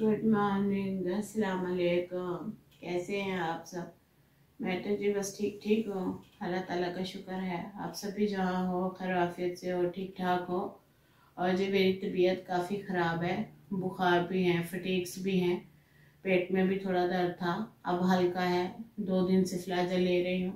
Good morning, अस्सलाम वालेकुम। कैसे हैं आप सब? मैं तो जी बस ठीक हूँ। अल्लाह ताला का शुक्र है। आप सभी जहाँ हो खैर आफियत से हो, ठीक ठाक हो। और जी मेरी तबीयत काफ़ी ख़राब है, बुखार भी है, फटीक्स भी हैं, पेट में भी थोड़ा दर्द था, अब हल्का है। 2 दिन से फ्लाजल ले रही हूँ,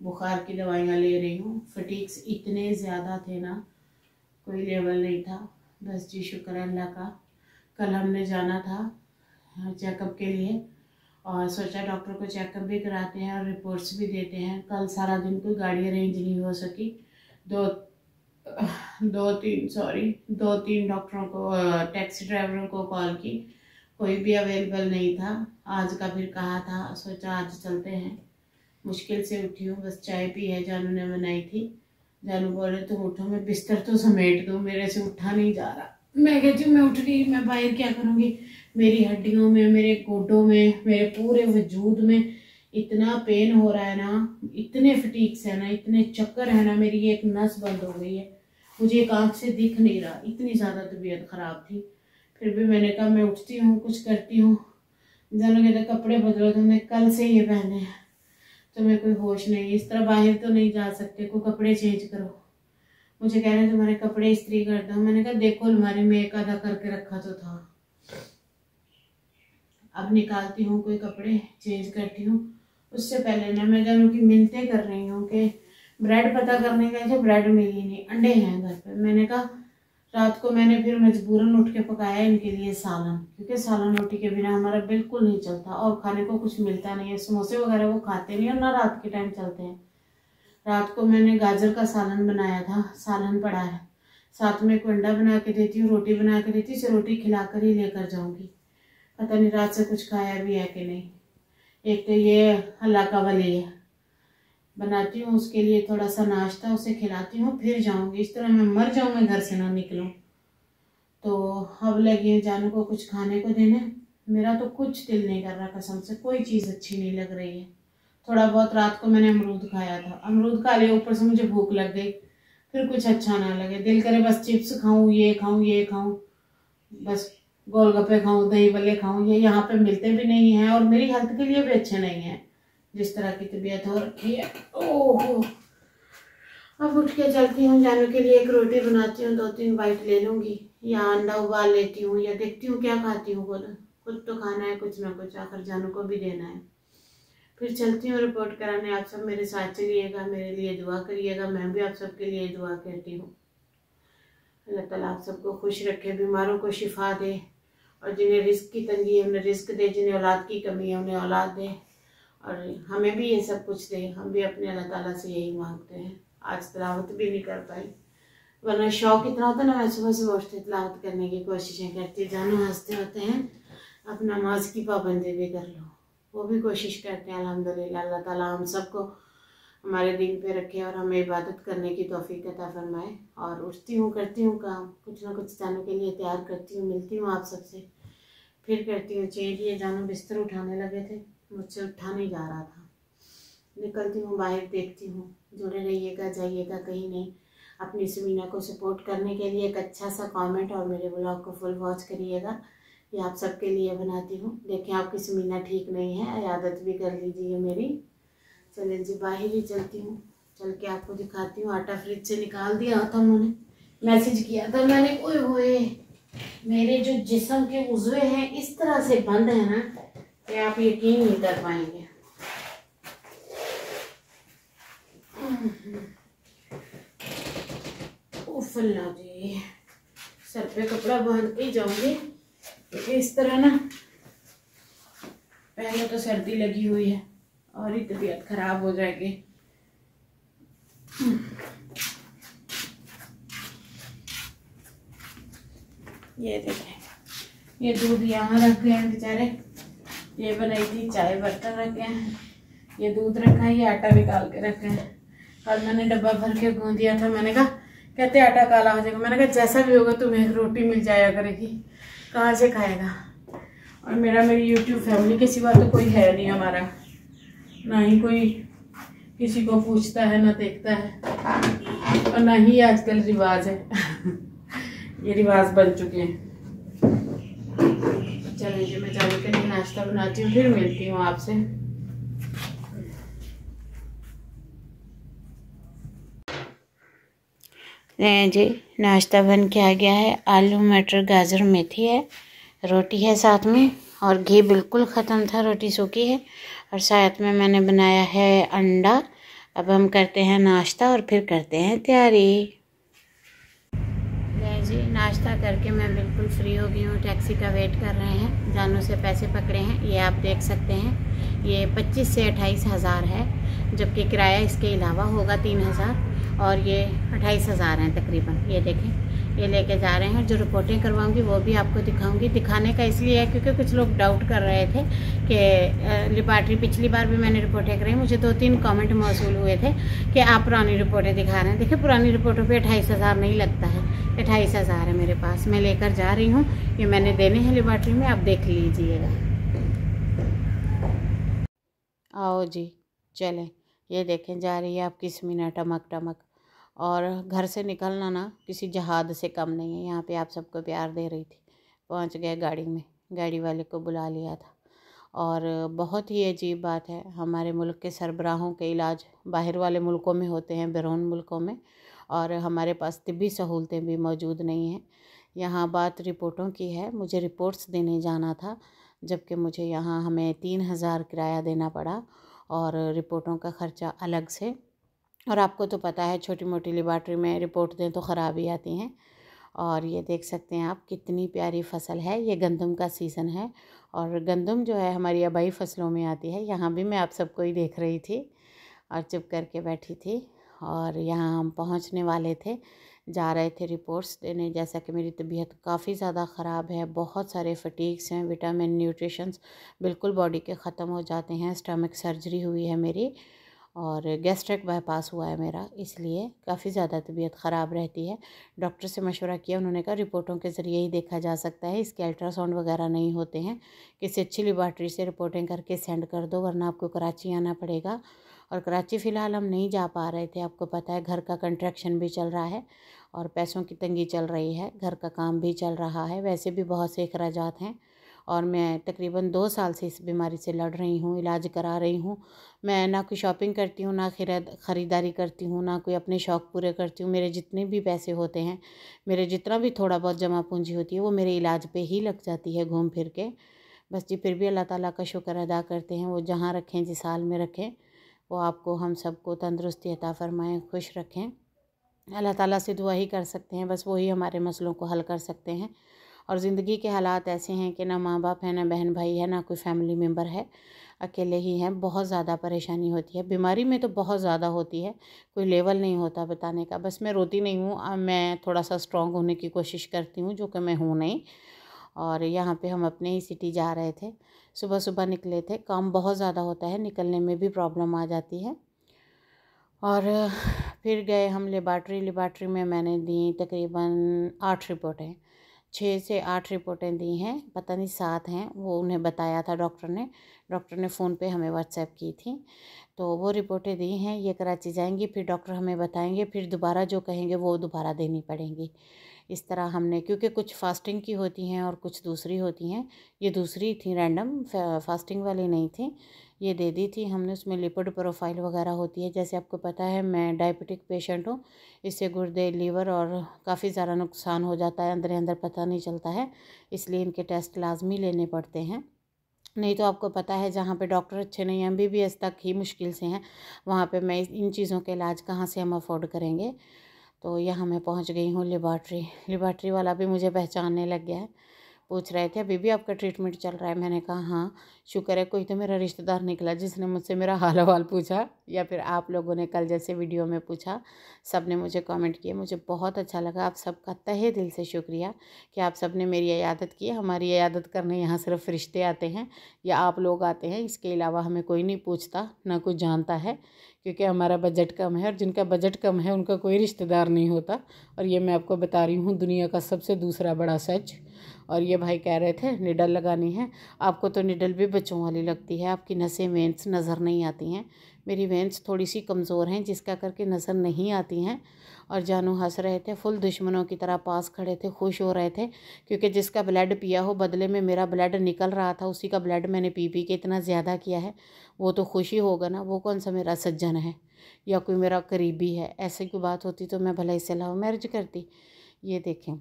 बुखार की दवाइयाँ ले रही हूँ। फटीक्स इतने ज़्यादा थे ना, कोई लेवल नहीं था। बस जी शुक्र है अल्लाह का। कल हमने जाना था चेकअप के लिए और सोचा डॉक्टर को चेकअप भी कराते हैं और रिपोर्ट्स भी देते हैं। कल सारा दिन कोई गाड़ी अरेंज नहीं हो सकी। दो दो तीन डॉक्टरों को, टैक्सी ड्राइवरों को कॉल की, कोई भी अवेलेबल नहीं था। आज का फिर कहा था, सोचा आज चलते हैं। मुश्किल से उठी हूँ, बस चाय पी है, जानू ने बनाई थी। जानू बोल रहे तुम उठो, मैं बिस्तर तो समेट दूँ, मेरे से उठा नहीं जा रहा। मैं कहती हूँ मैं उठ रही, मैं बाहर क्या करूँगी। मेरी हड्डियों में, मेरे गोडों में, मेरे पूरे वजूद में इतना पेन हो रहा है ना, इतने फटीक्स है ना, इतने चक्कर है ना, मेरी एक नस बंद हो गई है, मुझे एक आँख से दिख नहीं रहा, इतनी ज़्यादा तबीयत ख़राब थी। फिर भी मैंने कहा मैं उठती हूँ, कुछ करती हूँ। जानू कहते कपड़े बदलो, तुमने कल से ये पहने हैं, तुम्हें कोई होश नहीं, इस तरह बाहर तो नहीं जा सकते, कोई कपड़े चेंज करो। मुझे कह रहे हैं तुम्हारे कपड़े इस्त्री कर दो। मैंने कहा देखो अलमारी में एक आधा करके रखा तो था, अब निकालती हूँ, कोई कपड़े चेंज करती हूँ। उससे पहले ना मैं जानू की मिन्नतें कर रही हूँ कि ब्रेड पता करने गए थे, ब्रेड मिली नहीं, अंडे हैं घर पे। मैंने कहा रात को मैंने फिर मजबूरन उठ के पकाया इनके लिए सालन, क्योंकि सालन रोटी के बिना हमारा बिल्कुल नहीं चलता और खाने को कुछ मिलता नहीं है। समोसे वगैरह वो खाते नहीं और ना रात के टाइम चलते हैं। रात को मैंने गाजर का सालन बनाया था, सालन पड़ा है, साथ में एक अंडा बना के देती हूँ, रोटी बना के देती हूँ, इसे रोटी खिलाकर ही लेकर जाऊंगी। पता नहीं रात से कुछ खाया भी है कि नहीं। एक तो ये अल्लाह का वली है, बनाती हूँ उसके लिए थोड़ा सा नाश्ता, उसे खिलाती हूँ, फिर जाऊंगी। इस तरह मैं मर जाऊँ, मैं घर से ना निकलूँ। तो अब लगी जानू को कुछ खाने को देने, मेरा तो कुछ दिल नहीं कर रहा, कसम से कोई चीज़ अच्छी नहीं लग रही है। थोड़ा बहुत रात को मैंने अमरूद खाया था, अमरूद खा लिया, ऊपर से मुझे भूख लग गई, फिर कुछ अच्छा ना लगे, दिल करे बस चिप्स खाऊं, ये खाऊं, ये खाऊं, बस गोलगप्पे खाऊं, दही भल्ले खाऊं। ये यहाँ पे मिलते भी नहीं है और मेरी हेल्थ के लिए भी अच्छे नहीं है, जिस तरह की तबीयत हो रखी है। ओह, अब उठ के चलती हूँ, जानू के लिए एक रोटी बनाती हूँ, 2-3 बाइट ले लूँगी, या अंडा उबाल लेती हूँ, या देखती हूँ क्या खाती हूँ। बोलो कुछ तो खाना है, कुछ ना कुछ, आखिर जानू को भी देना है। फिर चलती हूँ रिपोर्ट कराने। आप सब मेरे साथ चलिएगा, मेरे लिए दुआ करिएगा, मैं भी आप सबके लिए दुआ करती हूँ। अल्लाह ताला आप सबको खुश रखे, बीमारों को शिफा दे, और जिन्हें रिस्क की तंगी है उन्हें रिस्क दे, जिन्हें औलाद की कमी है उन्हें औलाद दे, और हमें भी ये सब कुछ दे। हम भी अपने अल्लाह ताला से यही मांगते हैं। आज तिलावत भी नहीं कर पाई, वरना शौक इतना होता ना, मैं सुबह सुबह उठती तिलावत करने की कोशिशें करती। जानू हंसते होते हैं, अब नमाज की पाबंदी भी कर लो, वो भी कोशिश करते हैं। अल्हम्दुलिल्लाह अल्लाह ताला हम सबको हमारे दिन पे रखे और हमें इबादत करने की तौफीक अता फरमाए। और उठती हूँ, करती हूँ काम, कुछ ना कुछ जानू के लिए तैयार करती हूँ, मिलती हूँ आप सबसे, फिर करती हूँ चेंज। ये जानू बिस्तर उठाने लगे थे, मुझसे उठा नहीं जा रहा था। निकलती हूँ बाहर, देखती हूँ। जुड़े रहिएगा, जाइएगा कहीं नहीं। अपनी समीना को सपोर्ट करने के लिए एक अच्छा सा कमेंट और मेरे ब्लॉग को फुल वॉच करिएगा, ये आप सबके लिए बनाती हूँ। देखें आपकी समीना ठीक नहीं है, इयादत भी कर लीजिए मेरी। चले जी बाहर ही चलती हूँ, चल के आपको दिखाती हूँ। आटा फ्रिज से निकाल दिया था उन्होंने, मैसेज किया था मैंने। ओए होए, मेरे जो जिस्म के उज़्वे हैं इस तरह से बंद है ना कि आप यकीन नहीं कर पाएंगे। उफल्ला जी, सर पे कपड़ा बांध के जाऊंगी, क्योंकि इस तरह ना पहले तो सर्दी लगी हुई है और ही तबीयत खराब हो जाएगी। ये देखें, ये दूध यहाँ रख गए हैं बेचारे, ये बनाई थी चाय, बर्तन रखे हैं, ये दूध रखा है, ये आटा निकाल के रखे हैं। कल मैंने डब्बा भर के गूंद दिया था, मैंने कहा कहते आटा काला हो जाएगा, मैंने कहा जैसा भी होगा तुम्हें रोटी मिल जाया करेगी, कहाँ से खाएगा। और मेरी यूट्यूब फैमिली के सिवा तो कोई है नहीं हमारा, ना ही कोई किसी को पूछता है, ना देखता है, और ना ही आजकल रिवाज है। ये रिवाज बन चुके हैं। चलें जी, मैं जाने के लिए नाश्ता बनाती हूँ, फिर मिलती हूँ आपसे। जी नाश्ता बन के आ गया है। आलू मटर गाजर मेथी है, रोटी है साथ में, और घी बिल्कुल ख़त्म था, रोटी सूखी है, और साथ में मैंने बनाया है अंडा। अब हम करते हैं नाश्ता और फिर करते हैं तैयारी। जी नाश्ता करके मैं बिल्कुल फ्री हो गई हूँ। टैक्सी का वेट कर रहे हैं, जानू से पैसे पकड़े हैं, ये आप देख सकते हैं। ये 25 से 28 हज़ार है, जबकि किराया इसके अलावा होगा 3,000, और ये 28 हज़ार हैं तकरीबन। ये देखें, ये लेके जा रहे हैं। जो रिपोर्टें करवाऊंगी वो भी आपको दिखाऊंगी। दिखाने का इसलिए है क्योंकि कुछ लोग डाउट कर रहे थे कि लेबॉर्ट्री, पिछली बार भी मैंने रिपोर्टें कराई, मुझे 2-3 कमेंट मौसूल हुए थे कि आप पुरानी रिपोर्टें दिखा रहे हैं। देखिए, पुरानी रिपोर्टों पे 28 हज़ार नहीं लगता है, 28 हज़ार है मेरे पास। मैं लेकर जा रही हूँ, ये मैंने देने हैं लेबॉर्ट्री में, आप देख लीजिएगा। आओ जी चलें। ये देखें, जा रही है आपकी स्मीना टमक टमक, और घर से निकलना ना किसी जहाद से कम नहीं है। यहाँ पे आप सबको प्यार दे रही थी। पहुँच गए गाड़ी में, गाड़ी वाले को बुला लिया था। और बहुत ही अजीब बात है, हमारे मुल्क के सरबराहों के इलाज बाहर वाले मुल्कों में होते हैं, बैरून मुल्कों में, और हमारे पास तिब्बी सहूलतें भी मौजूद नहीं हैं। यहाँ बात रिपोर्टों की है, मुझे रिपोर्ट्स देने जाना था, जबकि मुझे यहाँ हमें 3,000 किराया देना पड़ा, और रिपोर्टों का ख़र्चा अलग से। और आपको तो पता है, छोटी मोटी लेबॉर्ट्री में रिपोर्ट दें तो ख़राब ही आती हैं। और ये देख सकते हैं आप, कितनी प्यारी फसल है। ये गंदम का सीज़न है, और गंदम जो है हमारी आबाई फसलों में आती है। यहाँ भी मैं आप सबको ही देख रही थी और चुप करके बैठी थी। और यहाँ हम पहुँचने वाले थे, जा रहे थे रिपोर्ट्स देने। जैसा कि मेरी तबीयत काफ़ी ज़्यादा ख़राब है, बहुत सारे फटीग्स हैं, विटामिन न्यूट्रिशंस बिल्कुल बॉडी के ख़त्म हो जाते हैं। स्टमक सर्जरी हुई है मेरी, और गैस्ट्रिक बाईपास हुआ है मेरा, इसलिए काफ़ी ज़्यादा तबीयत ख़राब रहती है। डॉक्टर से मशवरा किया, उन्होंने कहा रिपोर्टों के ज़रिए ही देखा जा सकता है, इसके अल्ट्रासाउंड वगैरह नहीं होते हैं। किसी अच्छी लेबॉर्ट्री से रिपोर्टिंग करके सेंड कर दो, वरना आपको कराची आना पड़ेगा। और कराची फ़िलहाल हम नहीं जा पा रहे थे, आपको पता है घर का कंस्ट्रक्शन भी चल रहा है, और पैसों की तंगी चल रही है, घर का काम भी चल रहा है, वैसे भी बहुत से अखराजात हैं। और मैं तकरीबन 2 साल से इस बीमारी से लड़ रही हूँ, इलाज करा रही हूँ। मैं ना कोई शॉपिंग करती हूँ, ना ख़रीदारी करती हूँ, ना कोई अपने शौक़ पूरे करती हूँ। मेरे जितने भी पैसे होते हैं, मेरे जितना भी थोड़ा बहुत जमा पूंजी होती है, वो मेरे इलाज पे ही लग जाती है घूम फिर के। बस जी, फिर भी अल्लाह ताला का शुक्र अदा करते हैं, वो जहाँ रखें, जिस हाल में रखें, वो आपको हम सबको तंदुरुस्ती अता फ़रमाएँ, खुश रखें। अल्लाह ताला से दुआ ही कर सकते हैं, बस वही हमारे मसलों को हल कर सकते हैं। और ज़िंदगी के हालात ऐसे हैं कि ना माँ बाप है, ना बहन भाई है, ना कोई फैमिली मेम्बर है, अकेले ही हैं। बहुत ज़्यादा परेशानी होती है, बीमारी में तो बहुत ज़्यादा होती है, कोई लेवल नहीं होता बताने का। बस मैं रोती नहीं हूँ, मैं थोड़ा सा स्ट्रॉन्ग होने की कोशिश करती हूँ, जो कि मैं हूँ नहीं। और यहाँ पे हम अपने ही सिटी जा रहे थे, सुबह सुबह निकले थे। काम बहुत ज़्यादा होता है, निकलने में भी प्रॉब्लम आ जाती है। और फिर गए हम लेबॉर्ट्री में मैंने दी तकरीबन 8 रिपोर्टें, 6 से 8 रिपोर्टें दी हैं, पता नहीं 7 हैं, वो उन्हें बताया था डॉक्टर ने फ़ोन पे हमें व्हाट्सएप की थी। तो वो रिपोर्टें दी हैं, ये कराची जाएंगी, फिर डॉक्टर हमें बताएंगे, फिर दोबारा जो कहेंगे वो दोबारा देनी पड़ेंगी। इस तरह हमने, क्योंकि कुछ फास्टिंग की होती हैं और कुछ दूसरी होती हैं, ये दूसरी थी, रैंडम फास्टिंग वाली नहीं थी, ये दे दी थी हमने। उसमें लिपिड प्रोफाइल वगैरह होती है। जैसे आपको पता है, मैं डायबिटिक पेशेंट हूँ, इससे गुर्दे, लीवर और काफ़ी ज़्यादा नुकसान हो जाता है, अंदर अंदर पता नहीं चलता है, इसलिए इनके टेस्ट लाजमी लेने पड़ते हैं। नहीं तो आपको पता है, जहाँ पे डॉक्टर अच्छे नहीं हैं, MBBS तक ही मुश्किल से हैं, वहाँ पे मैं इन चीज़ों के इलाज कहाँ से हम अफोर्ड करेंगे। तो यहाँ मैं पहुँच गई हूँ लेबॉर्ट्री वाला भी मुझे पहचानने लग गया है। पूछ रहे थे, अभी भी आपका ट्रीटमेंट चल रहा है? मैंने कहा हाँ। शुक्र है कोई तो मेरा रिश्तेदार निकला जिसने मुझसे मेरा हाल अहवाल पूछा, या फिर आप लोगों ने कल जैसे वीडियो में पूछा, सब ने मुझे कमेंट किए, मुझे बहुत अच्छा लगा। आप सबका तहे दिल से शुक्रिया कि आप सब ने मेरी इयादत की। हमारी इयादत करने यहाँ सिर्फ फरिश्ते आते हैं या आप लोग आते हैं, इसके अलावा हमें कोई नहीं पूछता, ना कोई जानता है, क्योंकि हमारा बजट कम है, और जिनका बजट कम है उनका कोई रिश्तेदार नहीं होता। और ये मैं आपको बता रही हूँ दुनिया का सबसे दूसरा बड़ा सच। और ये भाई कह रहे थे निडल लगानी है, आपको तो निडल भी बच्चों वाली लगती है, आपकी नसें वेंस नज़र नहीं आती हैं। मेरी वेंस थोड़ी सी कमज़ोर हैं, जिसका करके नज़र नहीं आती हैं। और जानू हंस रहे थे, फुल दुश्मनों की तरह पास खड़े थे, खुश हो रहे थे, क्योंकि जिसका ब्लड पिया हो, बदले में मेरा ब्लड निकल रहा था, उसी का ब्लड मैंने पी पी के इतना ज़्यादा किया है, वो तो खुशी होगा ना। वो कौन सा मेरा सज्जन है या कोई मेरा करीबी है? ऐसी कोई बात होती तो मैं भले इससे लव मैरिज करती। ये देखें,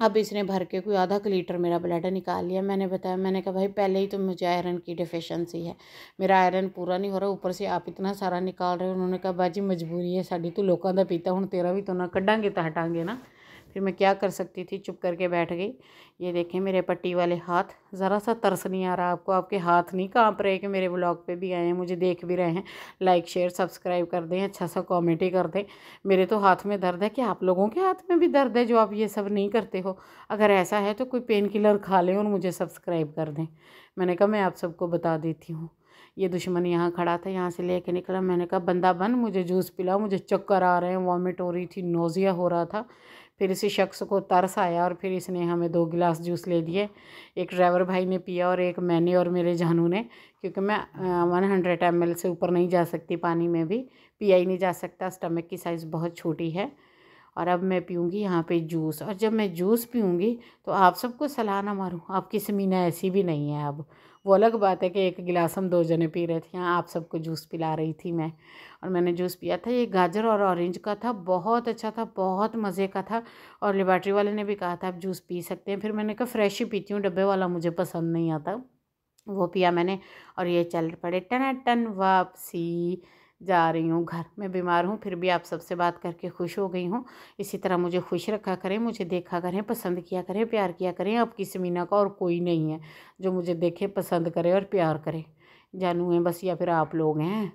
अब इसने भर के कोई आधा लीटर मेरा ब्लड निकाल लिया। मैंने बताया, मैंने कहा भाई पहले ही तो मुझे आयरन की डिफिशेंसी है, मेरा आयरन पूरा नहीं हो रहा, ऊपर से आप इतना सारा निकाल रहे हो। उन्होंने कहा बाजी मजबूरी है साड़ी, तू लोगों का पीता, हुण तेरा भी तो ना कड्डांगे तो हटांगे ना। फिर मैं क्या कर सकती थी, चुप करके बैठ गई। ये देखें मेरे पट्टी वाले हाथ, ज़रा सा तरस नहीं आ रहा आपको? आपके हाथ नहीं कांप रहे कि मेरे व्लॉग पे भी आए हैं, मुझे देख भी रहे हैं? लाइक शेयर सब्सक्राइब कर दें, अच्छा सा कॉमेंट ही कर दें। मेरे तो हाथ में दर्द है कि आप लोगों के हाथ में भी दर्द है जो आप ये सब नहीं करते हो? अगर ऐसा है तो कोई पेन किलर खा लें और मुझे सब्सक्राइब कर दें। मैंने कहा मैं आप सबको बता देती हूँ। ये दुश्मन यहाँ खड़ा था, यहाँ से लेके निकला। मैंने कहा बंदा बन, मुझे जूस पिला, मुझे चक्कर आ रहे हैं, वॉमिट हो रही थी, नोज़िया हो रहा था। फिर इसी शख्स को तरस आया और फिर इसने हमें 2 गिलास जूस ले दिए। एक ड्राइवर भाई ने पिया और एक मैंने और मेरे जानू ने, क्योंकि मैं 100 ml से ऊपर नहीं जा सकती, पानी में भी पिया ही नहीं जा सकता, स्टमक की साइज़ बहुत छोटी है। और अब मैं पीऊँगी यहाँ पे जूस, और जब मैं जूस पीऊँगी तो आप सबको सलाह ना मारूँ, आपकी समीना ऐसी भी नहीं है। अब वो अलग बात है कि 1 गिलास हम 2 जने पी रहे थे, यहाँ आप सबको जूस पिला रही थी मैं। और मैंने जूस पिया था, ये गाजर और ऑरेंज का था, बहुत अच्छा था, बहुत मज़े का था। और लेबॉर्ट्री वाले ने भी कहा था आप जूस पी सकते हैं। फिर मैंने कहा फ्रेश ही पीती हूँ, डब्बे वाला मुझे पसंद नहीं आता। वो पिया मैंने और ये चल पड़े टनाटन वापसी। जा रही हूँ घर, मैं बीमार हूँ फिर भी आप सबसे बात करके खुश हो गई हूँ। इसी तरह मुझे खुश रखा करें, मुझे देखा करें, पसंद किया करें, प्यार किया करें। आपकी समीना का और कोई नहीं है जो मुझे देखे, पसंद करे और प्यार करे। जानू है बस या फिर आप लोग हैं।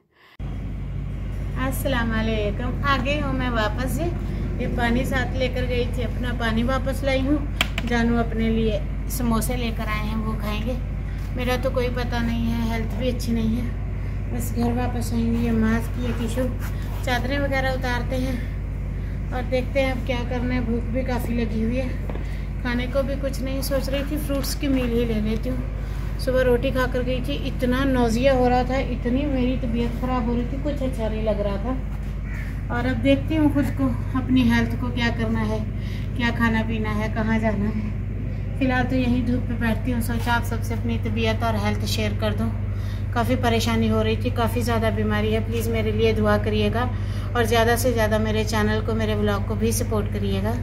अस्सलाम वालेकुम। आ गई हूँ मैं वापस से। ये पानी साथ लेकर गई थी, अपना पानी वापस लाई हूँ। जानू अपने लिए समोसे लेकर आए हैं, वो खाएंगे। मेरा तो कोई पता नहीं है, हेल्थ भी अच्छी नहीं है, बस घर वापस आएंगे। ये मास्क, ये टिशू, चादरें वगैरह उतारते हैं और देखते हैं अब क्या करना है। भूख भी काफ़ी लगी हुई है, खाने को भी कुछ नहीं। सोच रही थी फ्रूट्स की मील ही ले लेती हूँ। सुबह रोटी खा कर गई थी, इतना नोज़िया हो रहा था, इतनी मेरी तबीयत ख़राब हो रही थी, कुछ अच्छा नहीं लग रहा था। और अब देखती हूँ खुद को, अपनी हेल्थ को क्या करना है, क्या खाना पीना है, कहाँ जाना है। फ़िलहाल तो यहीं धूप पे बैठती हूँ। सोचा आप सबसे अपनी तबीयत और हेल्थ शेयर कर दूँ। काफ़ी परेशानी हो रही थी, काफ़ी ज़्यादा बीमारी है। प्लीज़ मेरे लिए दुआ करिएगा और ज़्यादा से ज़्यादा मेरे चैनल को, मेरे व्लॉग को भी सपोर्ट करिएगा।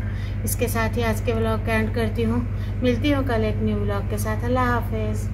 इसके साथ ही आज के व्लॉग का एंड करती हूँ। मिलती हूँ कल एक न्यू व्लॉग के साथ। अल्लाह हाफिज़।